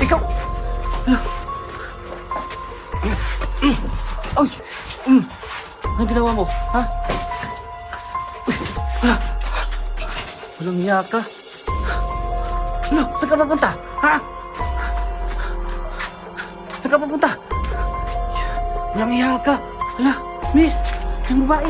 Ikaw! Ay! Anong ginawa mo? Ha? Walang hiya ka. Ano? Saan ka papunta? Ha? Saan ka papunta? Walang hiya ka. Hala, miss, yung babae.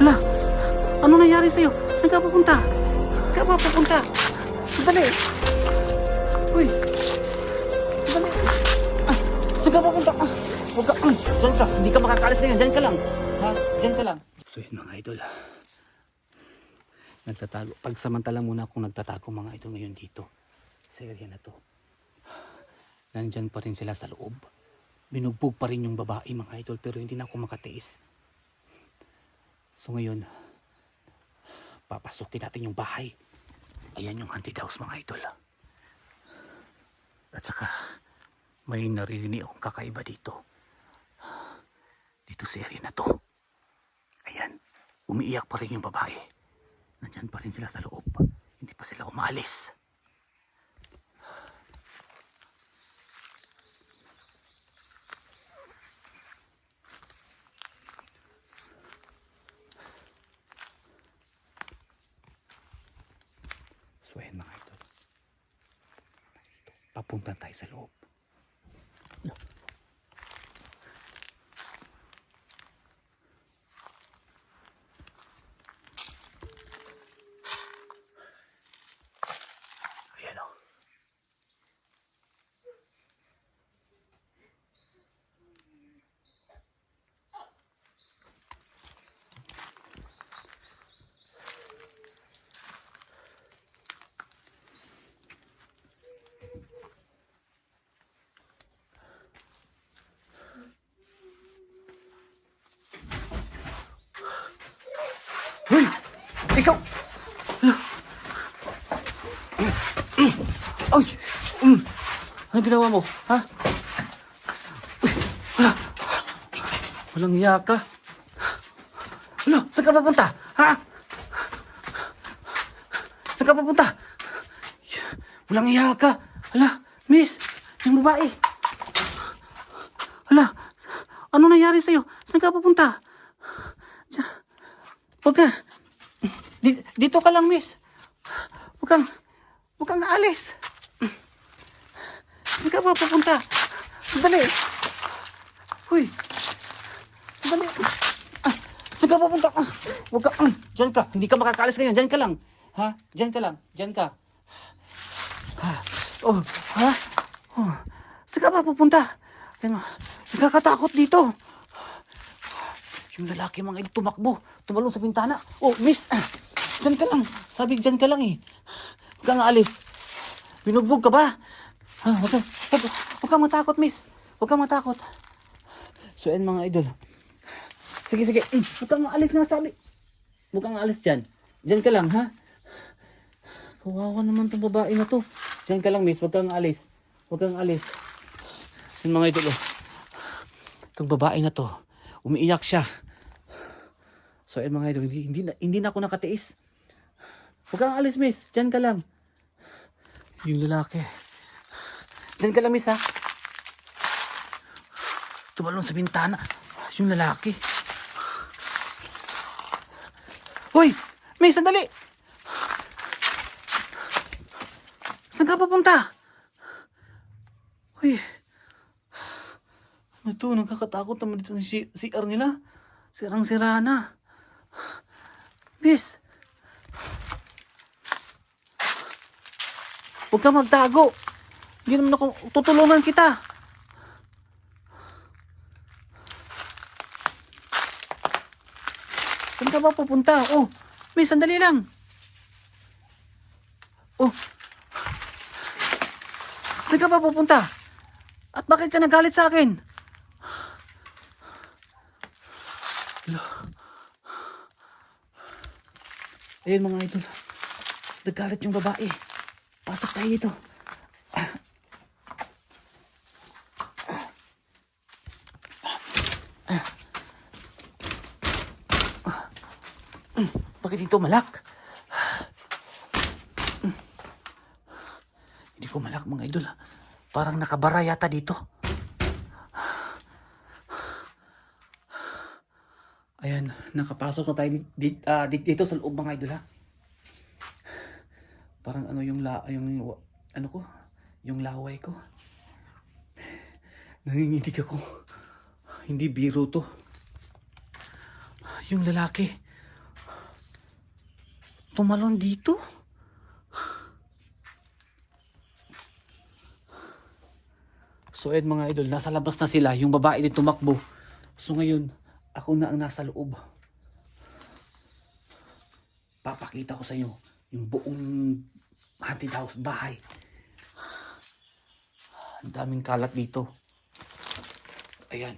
Hala, ano nangyari sa'yo? Saan ka papunta? Saan ka papunta? Sandali. Uy, sandali. Saan ka papunta? Huwag ka, dyan ka. Hindi ka makakalis ngayon. Dyan ka lang. Ha? Dyan ka lang. So yun mga idol. Nagtatago. Pagsamantala muna akong nagtatago mga idol ngayon dito. Sa area na to. Nandyan pa rin sila sa loob. Binugbog pa rin yung babae mga idol. Pero hindi na ako makatiis. So ngayon, papasukin natin yung bahay. Ayan yung haunted house mga idol. At saka, may naririnig akong kakaiba dito. Dito sa area na to. Ayan, umiiyak pa rin yung babae. Nandyan pa rin sila sa loob. Hindi pa sila umalis. So ayan mga idol. Papunta tayo sa loob. Ayan o. Hoy! Ikaw! Ay! Ano ginawa mo? Ha? Walang hiya ka. Hala, saan ka papunta? Ha? Saan ka papunta? Walang hiya ka. Hala, miss, yung babae. Hala, ano nangyari sa'yo? Saan ka papunta? Huwag ka. Dito ka lang, miss. Huwag kang aalis. Saan ka ba papunta? Sandali. Huy. Sandali. Saan ka papunta? Huwag ka. Diyan ka. Hindi ka makakaalis ngayon. Diyan ka lang. Ha? Diyan ka lang. Diyan ka. Oh, ha? Oh. Saan ka ba papunta? Nakakatakot dito. Yung lalaki mga ito tumakbo. Tumalong sa bintana. Oh, miss. Diyan ka lang. Sabi diyan ka lang eh. Huwag kang aalis. Binugbog ka ba? Huwag kang matakot, miss. Huwag kang matakot. So, yan mga idol. Sige. Huwag kang maalis nga sabi. Huwag kang aalis dyan. Diyan ka lang, ha? Kawawa naman itong babae na to. Diyan ka lang, miss. Huwag kang aalis. Huwag kang aalis. Yan mga idol. Itong babae na to. Umiiyak siya. So, yan mga idol. Hindi na ako nakatiis. Huwag kang aalis, miss. Diyan ka lang. Yung lalaki. Diyan ka lang, miss, ha? Tumalon sa bintana. Yung lalaki. Hoy! Miss, sandali! Saan ka papunta? Hoy! Ano to? Nakakatakot naman dito si CR nila. Sirang-sira na. Miss! Huwag ka magtago. Hindi naman ako, tutulungan kita. Saan ka ba pupunta? Oh, miss, sandali lang. Oh. Saan ka ba pupunta? At bakit ka nagalit sa akin? Ayun mga idol. Nagalit yung babae. Pasok tayo dito. Bakit dito malak? Hindi ko malak mga idol. Parang nakabara yata dito. Ayan, nakapasok na tayo dito sa loob mga idol ha. Parang ano yung ano ko, yung laway ko. Nanginginig ako. Hindi biro to. Yung lalaki tumalon dito. So ayan mga idol, nasa labas na sila. Yung babae din tumakbo. So ngayon, ako na ang nasa loob. Papakita ko sa inyo yung buong haunted house, bahay. Ang daming kalat dito. Ayan.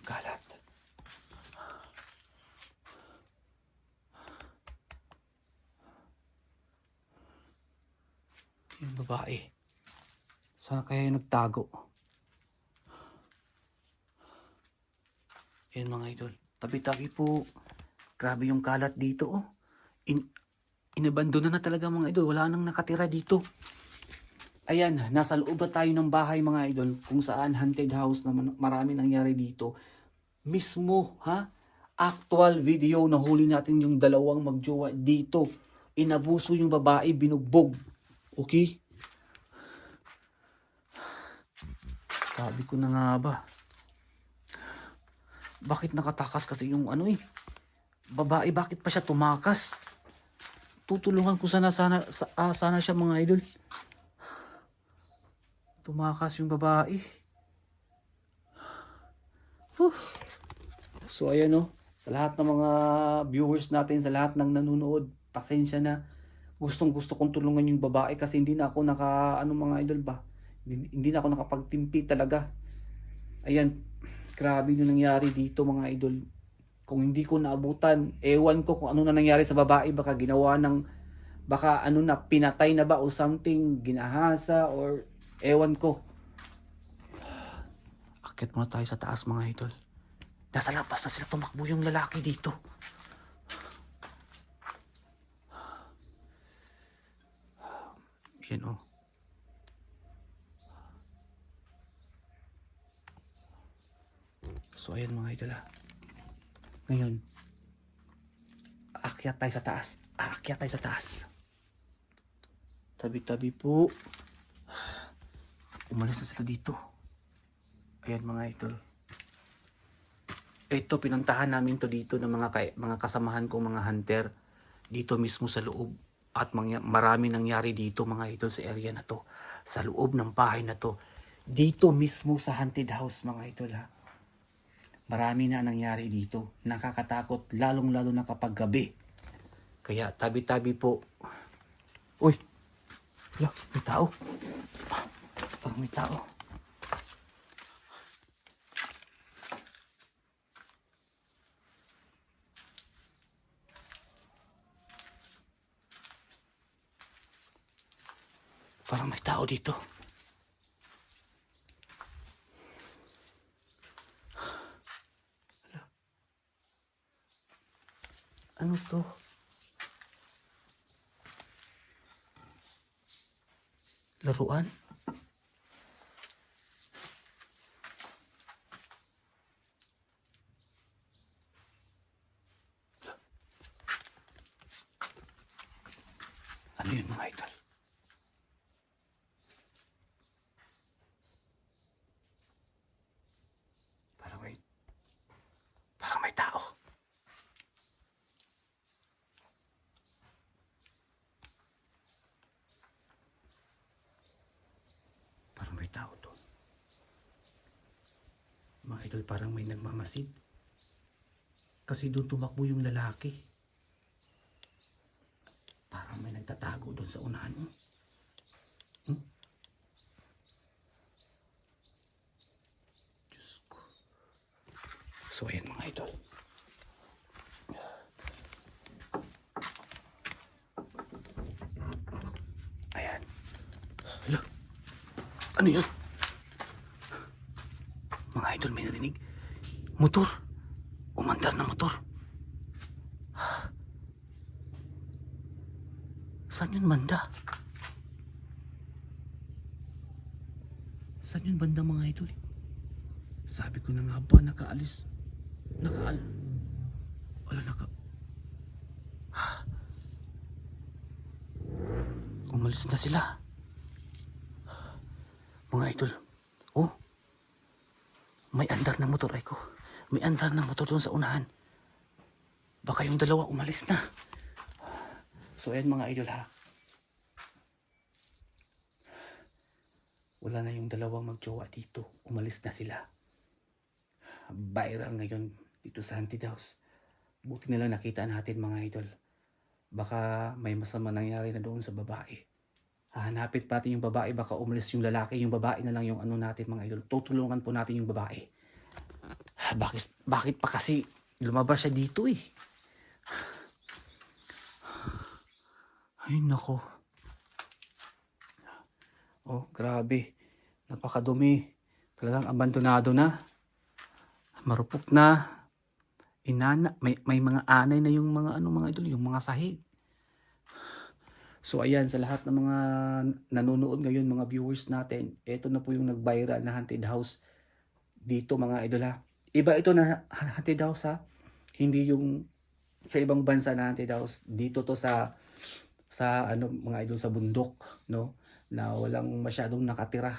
Kalat. Yung babae. Saan kaya yung nagtago? Ayan mga idol. Tabi-tabi po. Grabe yung kalat dito oh. Inabandona na talaga mga idol. Wala nang nakatira dito. Ayan, nasa loob na tayo ng bahay mga idol. Kung saan haunted house na marami nangyari dito. Mismo ha? Actual video na huli natin yung dalawang magjowa dito. Inabuso yung babae, binugbog. Okay? Sabi ko na nga ba. Bakit nakatakas kasi yung ano eh. Babae, bakit pa siya tumakas? Tutulungan ko sana siya mga idol. Tumakas yung babae. So ayan o. Sa lahat ng mga viewers natin, sa lahat ng nanonood, pasensya na. Gustong gusto kong tulungan yung babae kasi hindi na ako mga idol ba. Hindi na ako nakapagtimpi talaga. Ayan, grabe yung nangyari dito mga idol. Kung hindi ko naabutan, ewan ko kung ano na nangyari sa babae. Baka ginawa ng, pinatay na ba o something, ginahasa or ewan ko. Akit muna tayo sa taas mga idol. Nasa labas na sila, tumakbo yung lalaki dito. Yan oh. So ayan mga idol ha. Ngayon, aakyat tayo sa taas. Aakyat tayo sa taas. Tabi-tabi po. Umalis na sila dito. Ayan mga idol. Ito, pinuntahan namin to dito ng mga kasamahan kong mga hunter. Dito mismo sa loob. At marami nangyari dito mga idol sa area na to. Sa loob ng bahay na to. Dito mismo sa haunted house mga idol ha. Marami na nangyari dito. Nakakatakot, lalong-lalo na kapag gabi. Kaya tabi-tabi po. Uy! Hala, may tao. Parang may tao. Parang may tao dito. Ano to? Laruan? Ano yun mga idol? Parang may tao. Parang may tao doon. Mga idol, parang may nagmamasid. Kasi doon tumakbo yung lalaki. Parang may nagtatago doon sa unahan mo. Diyos ko. So ayan mga idol. Ayan. Hello. Ano yun? Mga idol, may narinig. Motor. Umandar na motor. Saan yun banda? Saan yung banda mga idol? Sabi ko na nga ba, nakaalis. Wala umalis na sila. Mga idol. Oh. May andar na motor, Aiko. May andar na motor doon sa unahan. Baka yung dalawa umalis na. So ayan mga idol ha. Wala na yung dalawang magjowa dito. Umalis na sila. Viral ngayon dito sa Haunted House. Buti na lang nakita natin mga idol. Baka may masama nangyari na doon sa babae. Hahanapin pa natin yung babae. Baka umalis yung lalaki. Yung babae na lang yung ano natin mga idol. Tutulungan po natin yung babae. Bakit pa kasi lumabas siya dito eh? Ay nako. Oh, grabe. Napakadumi. Talagang abandonado na. Marupok na. Inana. May mga anay na yung mga mga idol, yung mga sahig. So ayan, sa lahat ng mga nanonood ngayon, mga viewers natin, ito na po yung nag-viral na haunted house dito mga idol ha. Iba ito na haunted house ha. Hindi yung sa ibang bansa na haunted house. Dito to sa ano mga idol, sa bundok, no? Na walang masyadong nakatira,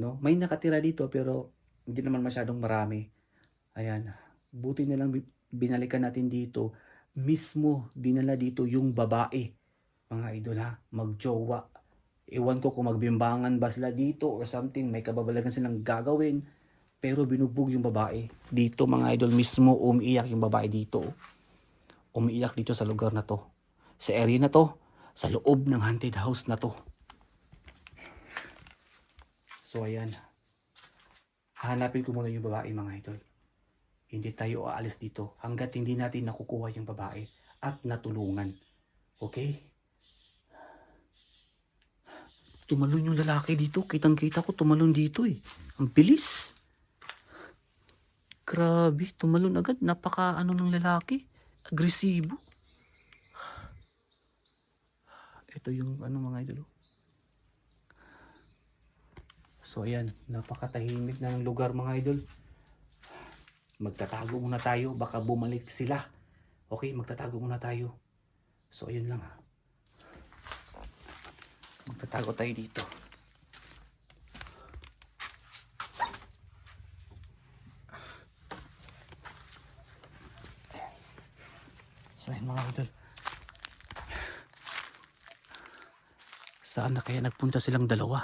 no? May nakatira dito pero hindi naman masyadong marami. Ayan. Buti na lang binalikan natin dito. Mismo dinala dito yung babae. Mga idol ha, magjowa. Ewan ko kung magbimbangan ba sila dito or something, may kababalagan silang gagawin. Pero binugbog yung babae. Dito mga idol, mismo umiiyak yung babae dito. Umiiyak dito sa lugar na to. Sa area na to. Sa loob ng haunted house na to. So ayan. Hahanapin ko muna yung babae mga idol. Hindi tayo aalis dito hanggat hindi natin nakukuha yung babae at natulungan. Okay? Tumalon yung lalaki dito. Kitang-kita ko tumalon dito eh. Ang bilis. Grabe, tumalon agad. Napaka ano ng lalaki. Agresibo. Ito yung ano mga idol. So ayan, napakatahimik na ng lugar mga idol. Magtatago muna tayo, baka bumalik sila. Okay, magtatago muna tayo. So ayun lang ha. Magtatago tayo dito. So ayun mga idol. Saan na kaya nagpunta silang dalawa?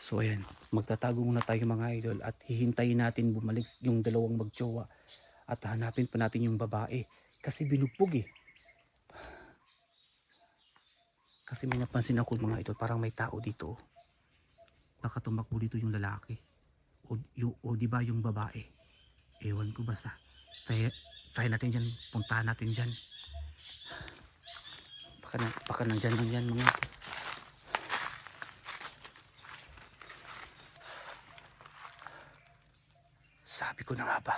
So ayan, magtatago muna tayo mga idol at hihintayin natin bumalik yung dalawang magjowa at hanapin pa natin yung babae kasi binugbog eh. Kasi may napansin ako mga idol, parang may tao dito. Nakatumakbo dito yung lalaki o di ba yung babae. Ewan ko, basta tayo natin dyan, puntahan natin dyan. Baka nandyan lang yan mga. Sabi ko na nga ba,